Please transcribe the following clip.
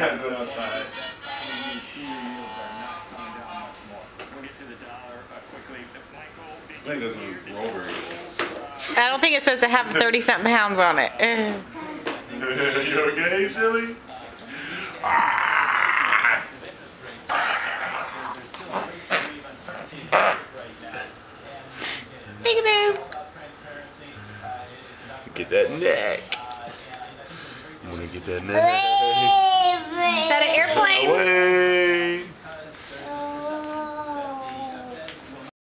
Yeah, go outside. I think that's what roller is. I don't think it's supposed to have 30-something pounds on it. You okay, silly? Ah! Peekaboo. Get that neck. You wanna get that neck? Is that an airplane? Away.